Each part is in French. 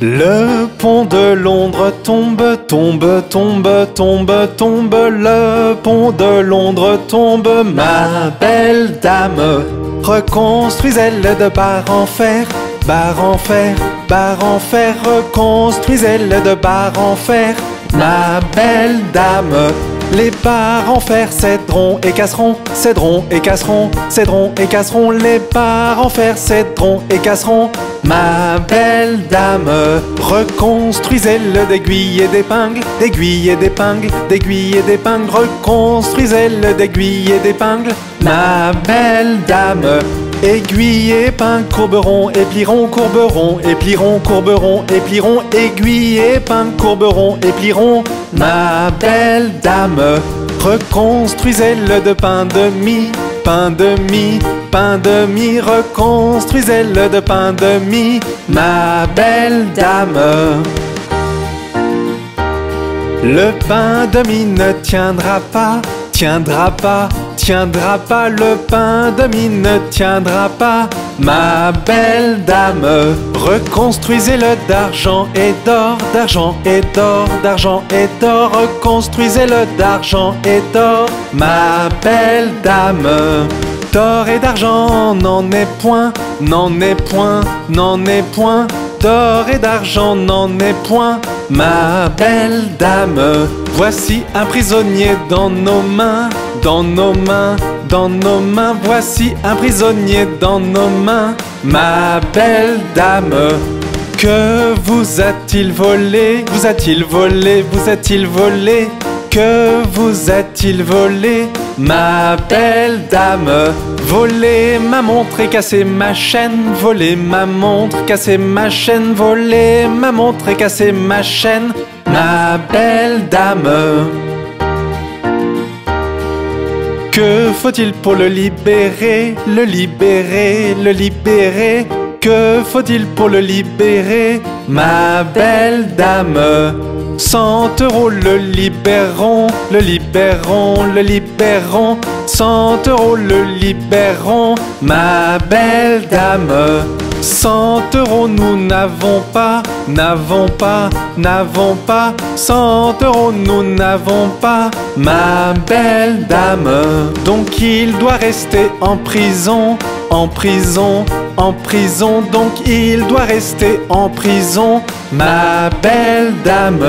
Le pont de Londres tombe, tombe, tombe, tombe, tombe. Le pont de Londres tombe, ma belle dame. Reconstruisez-le de barre en fer, barre en fer, barre en fer. Reconstruisez-le de barre en fer, ma belle dame. Les barres en fer céderont et casseront, céderont et casseront, céderont et casseront. Les barres en fer céderont et casseront, ma belle dame. Reconstruisez-le d'aiguilles et d'épingles, d'aiguilles et d'épingles, d'aiguilles et d'épingles. Reconstruisez-le d'aiguilles et d'épingles, ma belle dame. Aiguilles et épingles courberont et plieront, courberont et plieront, courberont et plieront. Aiguilles et épingles courberont et plieront, ma belle dame. Reconstruisez-le de pain de mie, pain de mie, pain de mie. Reconstruisez-le de pain de mie, ma belle dame. Le pain de mie ne tiendra pas, tiendra pas, tiendra pas. Le pain de mie ne tiendra pas, ma belle dame. Reconstruisez-le d'argent et d'or, d'argent et d'or, d'argent et d'or. Reconstruisez-le d'argent et d'or, ma belle dame. D'or et d'argent n'en est point, n'en est point, n'en est point. D'or et d'argent n'en est point, ma belle dame. Voici un prisonnier dans nos mains, dans nos mains, dans nos mains. Voici un prisonnier dans nos mains, ma belle dame. Que vous a-t-il volé? Vous a-t-il volé? Vous a-t-il volé? Que vous a-t-il volé, ma belle dame? Voler ma montre et casser ma chaîne, voler ma montre, casser ma chaîne, voler ma montre et casser ma chaîne, ma belle dame. Que faut-il pour le libérer, le libérer, le libérer? Que faut-il pour le libérer, ma belle dame? 100 € le libérons, le libérons, le libérons. 100 € le libérons, ma belle dame. 100 € nous n'avons pas, n'avons pas, n'avons pas. 100 € nous n'avons pas, ma belle dame. Donc il doit rester en prison, en prison, en prison. Donc il doit rester en prison, ma belle dame.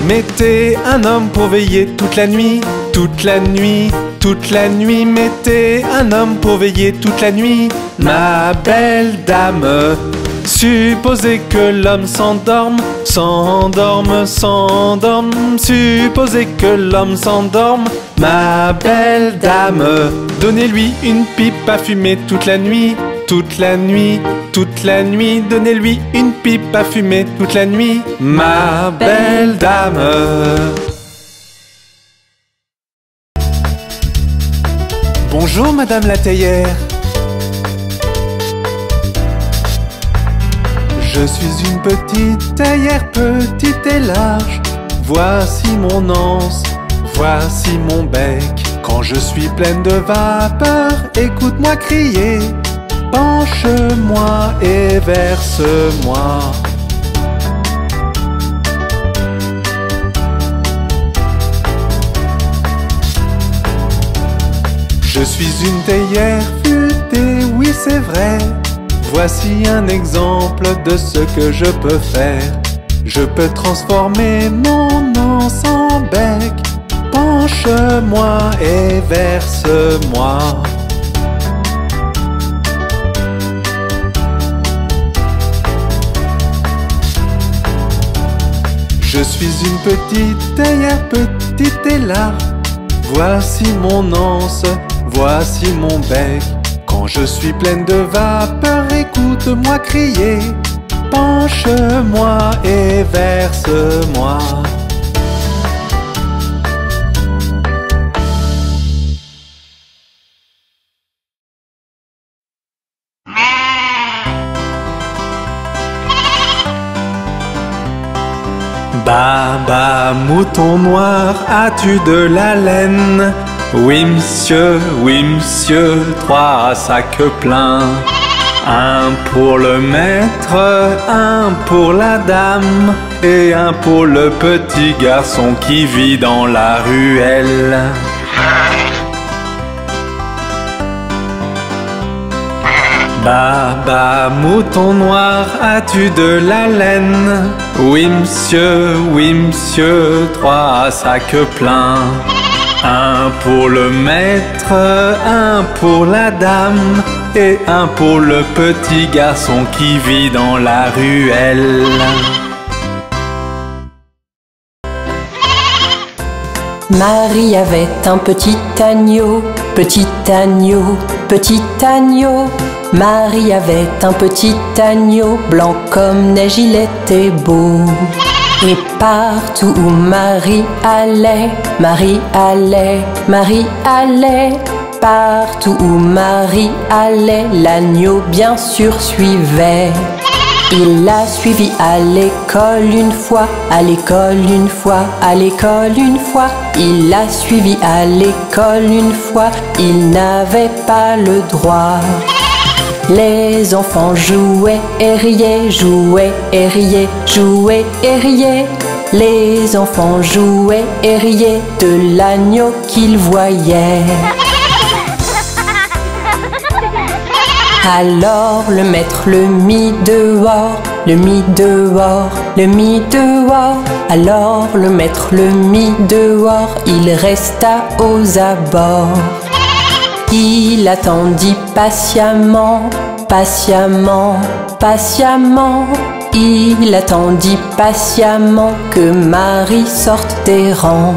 Mettez un homme pour veiller toute la nuit, toute la nuit, toute la nuit. Mettez un homme pour veiller toute la nuit, ma belle dame. Supposez que l'homme s'endorme, s'endorme, s'endorme. Supposez que l'homme s'endorme, ma belle dame. Donnez-lui une pipe à fumer toute la nuit, toute la nuit, toute la nuit. Donnez-lui une pipe à fumer toute la nuit, ma belle dame. Bonjour Madame la théière. Je suis une petite théière, petite et large. Voici mon anse, voici mon bec. Quand je suis pleine de vapeur, écoute-moi crier. Penche-moi et verse-moi. Je suis une théière futée, oui c'est vrai. Voici un exemple de ce que je peux faire. Je peux transformer mon anse en bec. Penche-moi et verse-moi. Je suis une petite théière, petite et large. Voici mon anse, voici mon bec. Quand je suis pleine de vapeur, écoute-moi crier. Penche-moi et verse-moi. Baba, mouton noir, as-tu de la laine? Oui monsieur, 3 sacs pleins. Un pour le maître, un pour la dame, et un pour le petit garçon qui vit dans la ruelle. Baba, mouton noir, as-tu de la laine? Oui monsieur, 3 sacs pleins. Un pour le maître, un pour la dame, et un pour le petit garçon qui vit dans la ruelle. Marie avait un petit agneau, petit agneau, petit agneau. Marie avait un petit agneau, blanc comme neige, il était beau. Et partout où Marie allait, Marie allait, Marie allait. Partout où Marie allait, l'agneau bien sûr suivait. Il l'a suivi à l'école une fois, à l'école une fois, à l'école une fois. Il l'a suivi à l'école une fois, il n'avait pas le droit. Les enfants jouaient et riaient, jouaient et riaient, jouaient et riaient. Les enfants jouaient et riaient de l'agneau qu'ils voyaient. Alors le maître le mit dehors, le mit dehors, le mit dehors. Alors le maître le mit dehors, il resta aux abords. Il attendit patiemment, patiemment, patiemment. Il attendit patiemment que Marie sorte des rangs.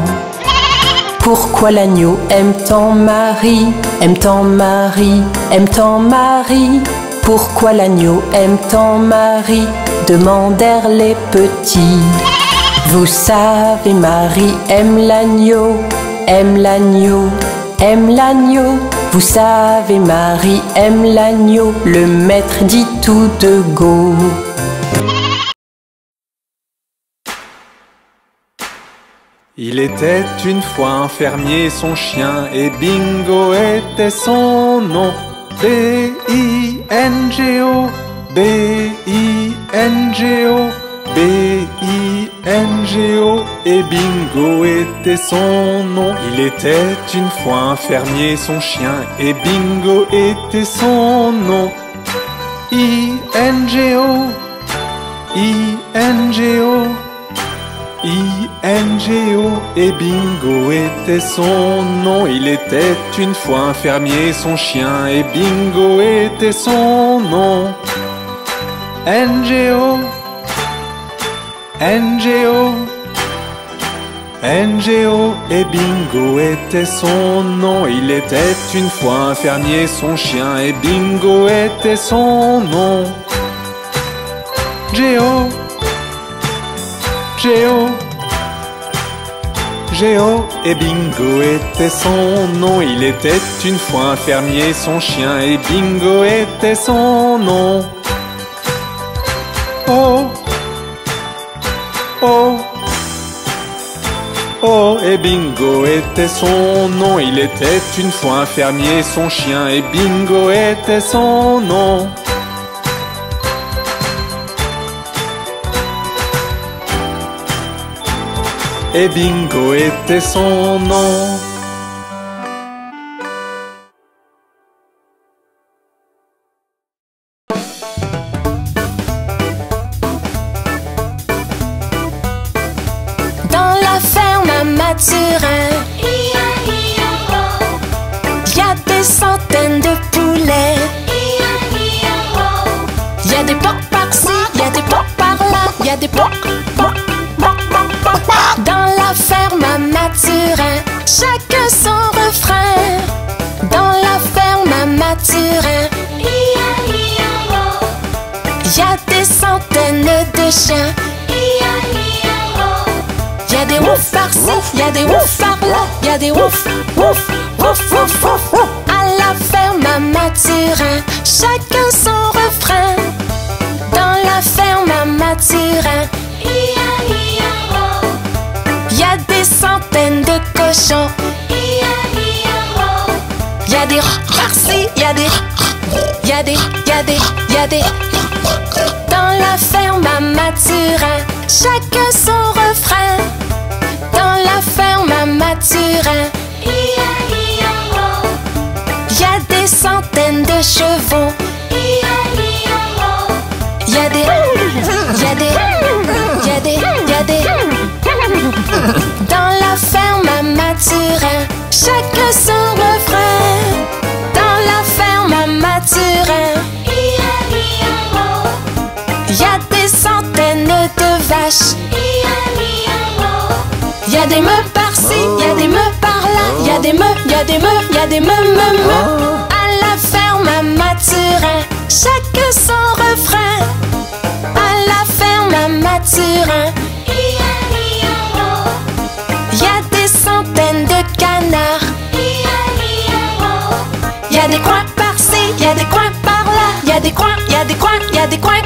Pourquoi l'agneau aime tant Marie, aime tant Marie, aime tant Marie? Pourquoi l'agneau aime tant Marie? Demandèrent les petits. Vous savez, Marie aime l'agneau, aime l'agneau, aime l'agneau. Vous savez, Marie aime l'agneau, le maître dit tout de go. Il était une fois un fermier, son chien, et Bingo était son nom. B-I-N-G-O, B-I-N-G-O, B-I-N-G-O, et Bingo était son nom. Il était une fois un fermier, son chien, et Bingo était son nom. I-N-G-O, I-N-G-O, I-N-G-O, et Bingo était son nom. Il était une fois un fermier, son chien, et Bingo était son nom. N-G-O, N-G-O, N-G-O, et Bingo était son nom. Il était une fois un fermier, son chien, et Bingo était son nom. G-O, G-O, G-O, et Bingo était son nom. Il était une fois un fermier, son chien, et Bingo était son nom. Oh, oh, oh, et Bingo était son nom. Il était une fois un fermier, son chien, et Bingo était son nom. Et Bingo était son nom. Dans la ferme à Mathurin, y a des centaines de poulets. Y a des porcs par-ci, y a des porcs par-là, y a des porcs. Dans la ferme à Mathurin, chacun son refrain. Dans la ferme à Mathurin, y a des centaines de chiens. Y a des ouf par-ci, y a des ouf par-là, y a des ouf, ouf, ouf, ouf, ouf. À la ferme à Mathurin, chacun son refrain. Dans la ferme à Mathurin, y a des centaines de cochons. Y a des par-ci, y a des y a des dans la ferme à Mathurin, chacun son refrain. Dans la ferme à Mathurin, y a des centaines de chevaux. Y a des dans la ferme à Mathurin, chacun son refrain. Dans la ferme à Mathurin, y a des centaines de vaches. Y a des meux par-ci, y a des meux par-là, y a des meux, y a des meux, y a des meux. À la ferme à Mathurin, chacun son refrain. À la ferme à Mathurin, y a des centaines de canards. Y a des coins par-ci, y a des coins par-là, y a des coins, y a des coins, y a des coins.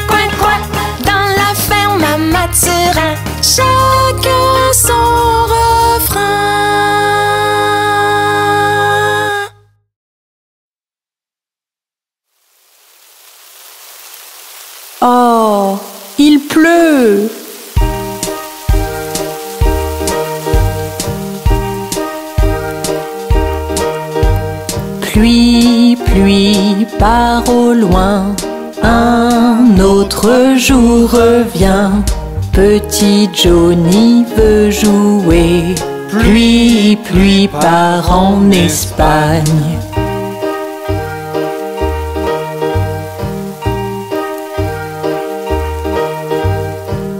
Dans la ferme à Mathurin, chacun son refrain. Oh, il pleut! Pluie, pluie, part au loin, un autre jour revient. Petit Johnny veut jouer. Pluie, pluie, part en Espagne.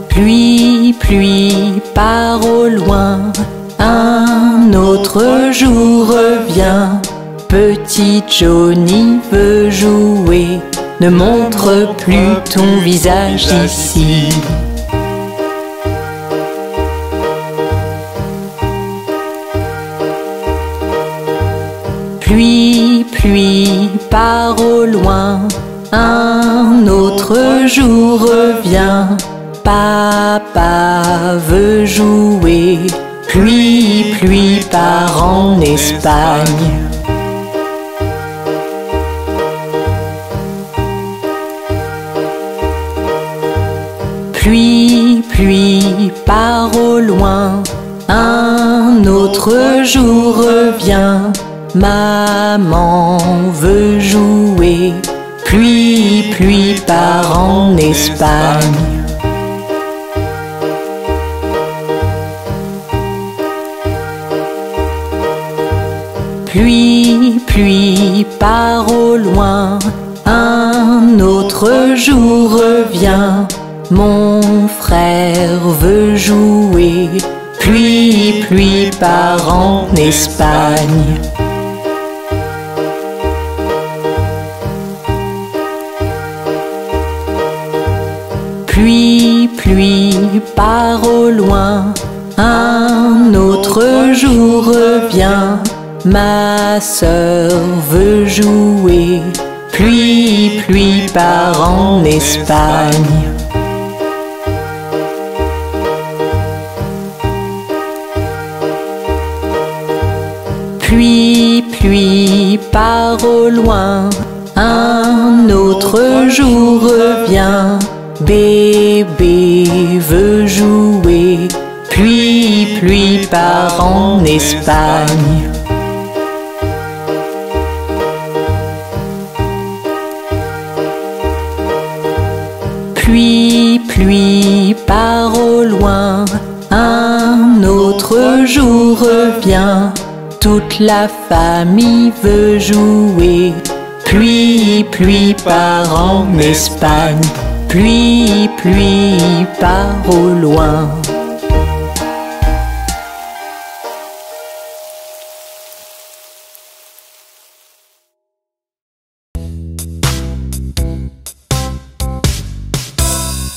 Pluie, pluie, part au loin, un autre jour revient. Petit Johnny veut jouer, ne montre plus ton visage ici. Pluie, pluie, part au loin, un autre jour revient. Papa veut jouer, pluie, pluie, part en Espagne. Pluie, pluie, part au loin, un autre jour revient. Maman veut jouer, pluie, pluie, part en Espagne. Pluie, pluie, part au loin, un autre jour revient. Mon frère veut jouer, pluie, pluie, part en Espagne. Pluie, pluie, part au loin, un autre jour revient. Ma sœur veut jouer, pluie, pluie, part en Espagne. Pluie, pluie, part au loin, un autre jour revient. Bébé veut jouer, pluie, pluie, part en Espagne. Pluie, pluie, part au loin, un autre jour revient. Toute la famille veut jouer, pluie, pluie, part en Espagne. Pluie, pluie, part au loin.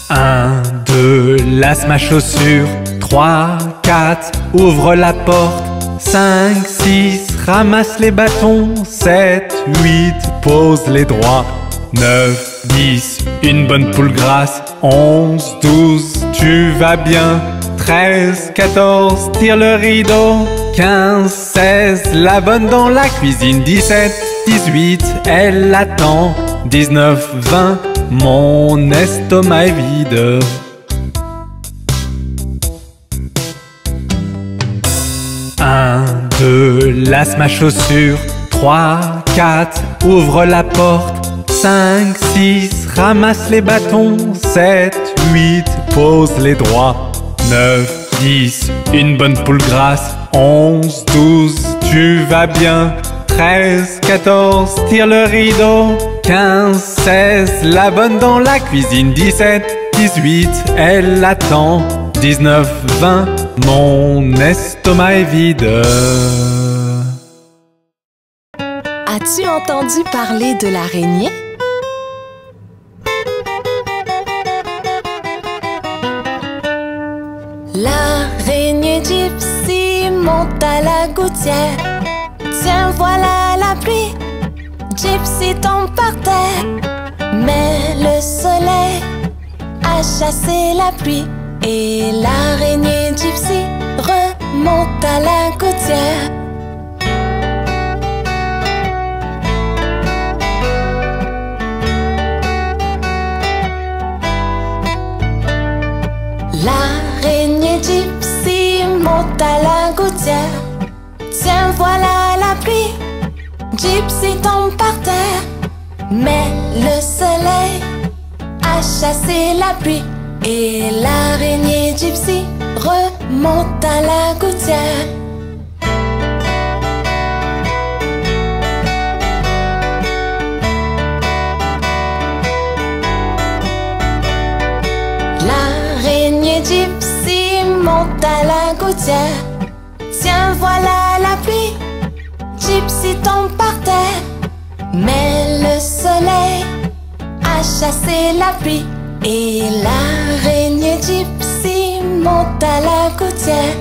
Un, deux, lasse ma chaussure. 3, 4, ouvre la porte. 5, 6, ramasse les bâtons. 7, 8, pose les droits. 9, 10, une bonne poule grasse. 11, 12, tu vas bien. 13, 14, tire le rideau. 15, 16, la bonne dans la cuisine. 17, 18, elle attend. 19, 20, mon estomac est vide. 1, 2, lasse ma chaussure. 3, 4, ouvre la porte. 5, 6, ramasse les bâtons. 7, 8, pose les droits. 9, 10, une bonne poule grasse. 11, 12, tu vas bien. 13, 14, tire le rideau. 15, 16, la bonne dans la cuisine. 17, 18, elle attend. 19, 20, mon estomac est vide. As-tu entendu parler de l'araignée? L'araignée Gypsy monte à la gouttière. Tiens, voilà la pluie. Gypsy tombe par terre. Mais le soleil a chassé la pluie. Et l'araignée Gypsy remonte à la gouttière. L'araignée Gypsy monte à la gouttière. Tiens, voilà la pluie. Gypsy tombe par terre. Mais le soleil a chassé la pluie. Et l'araignée Gypsy remonte à la gouttière. L'araignée Gypsy monte à la gouttière. Tiens, voilà la pluie. Gypsy tombe par terre. Mais le soleil a chassé la pluie. Et l'araignée Gypsy monte à la gouttière.